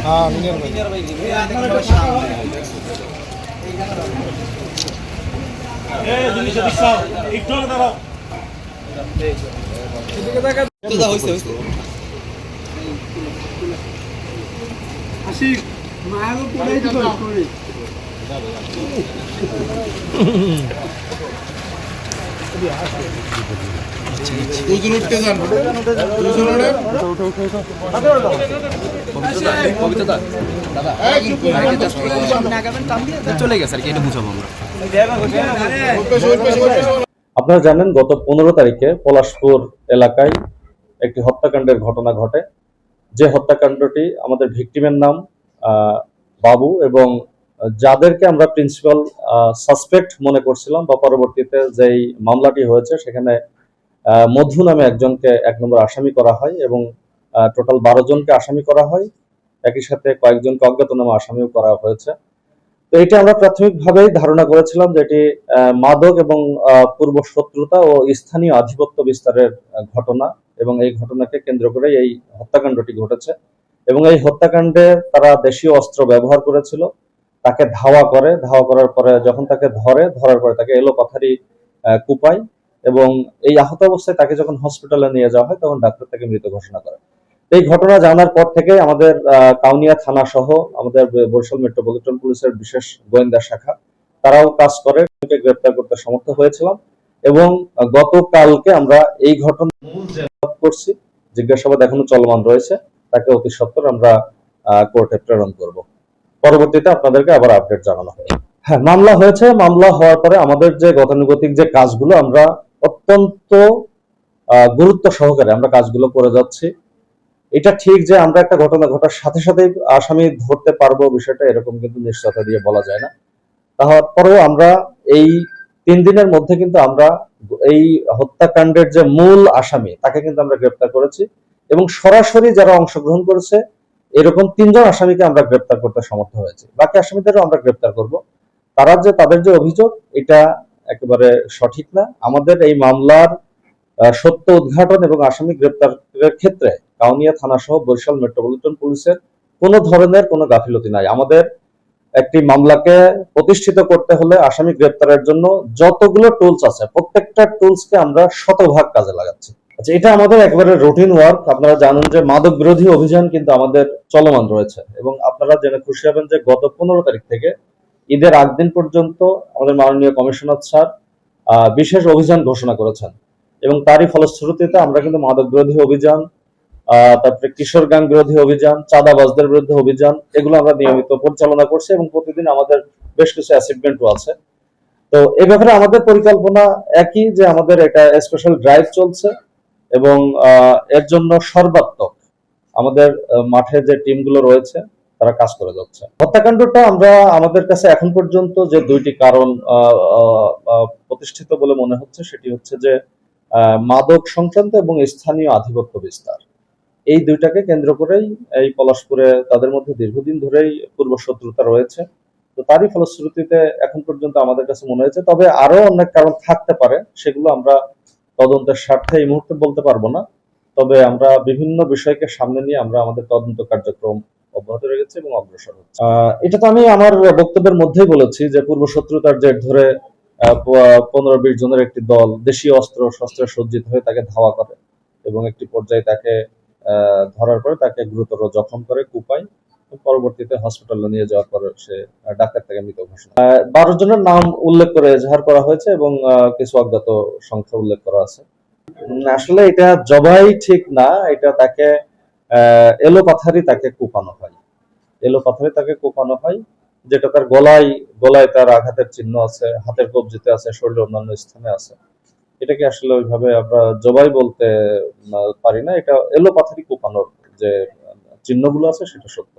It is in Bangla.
হ্যাঁ মিনার ভাই চলে গেছে আর কি, এটা বুঝাবো আমরা। আপনারা জানেন গত 15 তারিখে পলাশপুর এলাকায় একটি হত্যাকাণ্ডের ঘটনা ঘটে। যে হত্যাকাণ্ডটি আমাদের ভিকটিমের নাম বাবু, এবং যাদেরকে আমরা প্রিন্সিপাল সাসপেক্ট মনে করছিলাম বা পরবর্তীতে যেই মামলাটি হয়েছে সেখানে মধু নামে একজনকে 1 নম্বর আসামি করা হয় এবং টোটাল 12 জনকে আসামি করা হয়। একই সাথে কয়েকজনকে অজ্ঞাতনামা আসামিও করা হয়েছে। তো এটা আমরা প্রাথমিকভাবেই ধারণা করেছিলাম যে এটি মাদক এবং পূর্ব শত্রুতা ও স্থানীয় আধিপত্য বিস্তারের ঘটনা, এবং এই ঘটনাকে কেন্দ্র করে এই হত্যাকাণ্ডটি ঘটেছে। এবং এই হত্যাকাণ্ডে তারা দেশীয় অস্ত্র ব্যবহার করেছিল। তাকে ধাওয়া করার পরে যখন তাকে ধরার পরে তাকে এলোপাথারি কুপায়, এবং এই আহত অবস্থায় তাকে যখন হসপিটালে নিয়ে যাওয়া হয় তখন ডাক্তার তাকে মৃত ঘোষণা করে। এই ঘটনা জানার পর থেকে আমাদের কাউনিয়া থানা সহ আমাদের বরিশাল মেট্রোপলিটন পুলিশের বিশেষ গোয়েন্দা শাখা তারাও কাজ করে গ্রেপ্তার করতে সমর্থ হয়েছিলাম। এবং গতকালকে আমরা এই ঘটনা করছি, জিজ্ঞাসাবাদ এখনো চলমান রয়েছে, তাকে অতি সত্বর আমরা কোর্টে প্রেরণ করব। পরবর্তীতে আপনাদেরকে আবার আপডেট জানানো হবে। হ্যাঁ, মামলা হয়েছে। মামলা হওয়ার পরে আমাদের যে গতানুগতিক যে কাজগুলো আমরা অত্যন্ত গুরুত্ব সহকারে আমরা কাজগুলো করে যাচ্ছি। এটা ঠিক যে আমরা একটা ঘটনা ঘটার সাথে সাথে আসামি ধরতে পারবো, বিষয়টা এরকম কিন্তু নিশ্চয়তা দিয়ে বলা যায় না। তারপরেও আমরা এই 3 দিনের মধ্যে কিন্তু আমরা এই হত্যাকাণ্ডের যে মূল আসামি তাকে কিন্তু আমরা গ্রেপ্তার করেছি, এবং সরাসরি যারা অংশগ্রহণ করেছে এরকম 3 জন আসামিকে আমরা গ্রেপ্তার করতে সমর্থ হয়েছি। বাকি আসামিদেরও আমরা গ্রেপ্তার করব। তাদের যে অভিযোগ এটা একেবারে সঠিক না। আমাদের এই মামলার সত্য উদ্ঘাটন এবং আসামি গ্রেপ্তারের ক্ষেত্রে কাউনিয়া থানা সহ বরিশাল মেট্রোপলিটন পুলিশের কোনো ধরনের কোনো গাফিলতি নাই। আমাদের একটি মামলাকে প্রতিষ্ঠিত করতে হলে আসামি গ্রেপ্তারের জন্য যতগুলো টুলস আছে প্রত্যেকটা টুলসকে আমরা শতভাগ কাজে লাগাচ্ছি। আচ্ছা, এটা আমাদের একেবারে রুটিন ওয়ার্ক। আপনারা জানেন যে মাদক বিরোধী অভিযান কিন্তু আমাদের চলমান রয়েছে, এবং আপনারা জেনে খুশি হবেন যে গত 15 তারিখ থেকে ঈদের আগ দিন পর্যন্ত আমাদের মাননীয় কমিশনার স্যার বিশেষ অভিযান ঘোষণা করেছেন, এবং তারই ফলশ্রুতিতে আমরা কিন্তু মাদক বিরোধী অভিযান, তারপরে কিশোর গ্যাং বিরোধী অভিযান, চাঁদাবাজদের বিরুদ্ধে অভিযান, এগুলো আমরা নিয়মিত পরিচালনা করছি, এবং প্রতিদিন আমাদের বেশ কিছু অ্যাচিভমেন্টও আছে। তো এই ব্যাপারে আমাদের পরিকল্পনা একই, যে আমাদের এটা স্পেশাল ড্রাইভ চলছে, এবং এর জন্য সর্বাত্মক আমাদের মাঠে যে টিমগুলো রয়েছে তারা কাজ করে যাচ্ছে। হত্যাকাণ্ডটা আমরা আমাদের কাছে এখন পর্যন্ত যে 2টি কারণ প্রতিষ্ঠিত বলে মনে হচ্ছে, সেটি হচ্ছে যে মাদক সংক্রান্ত এবং স্থানীয় আধিপত্য বিস্তার। এই 2টাকে কেন্দ্র করেই এই পলাশপুরে তাদের মধ্যে দীর্ঘদিন ধরেই পূর্ব শত্রুতা রয়েছে। তো তারই ফলশ্রুতিতে এখন পর্যন্ত আমাদের কাছে মনে হয়েছে, তবে আরো অনেক কারণ থাকতে পারে, সেগুলো আমরা তদন্তের স্বার্থে এই মুহূর্তে বলতে পারবো না। তবে আমরা বিভিন্ন বিষয়কে সামনে নিয়ে আমরা আমাদের তদন্ত কার্যক্রম অব্যাহত রেখেছি এবং অগ্রসর হচ্ছে। এটা তো আমি আমার বক্তব্যের মধ্যেই বলেছি যে পূর্ব শত্রুতার জের ধরে 15-20 জনের একটি দল দেশীয় অস্ত্র শস্ত্রে সজ্জিত হয়ে তাকে ধাওয়া করে, এবং একটি পর্যায়ে তাকে ধরার পরে তাকে গুরুতর জখম করে কুপায়, পরবর্তীতে হসপিটালে নিয়ে যাওয়ার পরে সে ডাক্তার থেকে মৃত ঘোষণা। 12 জনের নাম উল্লেখ করে এজাহার করা হয়েছে, এবং কিছু অজ্ঞাত সংখ্যা উল্লেখ করা আছে। আসলে এটা জবাই ঠিক না, এটা তাকে এলোপাথারি তাকে কোপানো হয়, যেটা তার গলায় তার আঘাতের চিহ্ন আছে, হাতের কবজিতে আছে, শরীরের অন্যান্য স্থানে আছে। এটাকে আসলে ওইভাবে আমরা জবাই বলতে পারি না। এটা এলোপাথারি কোপানোর যে চিহ্নগুলো আছে সেটা সত্য।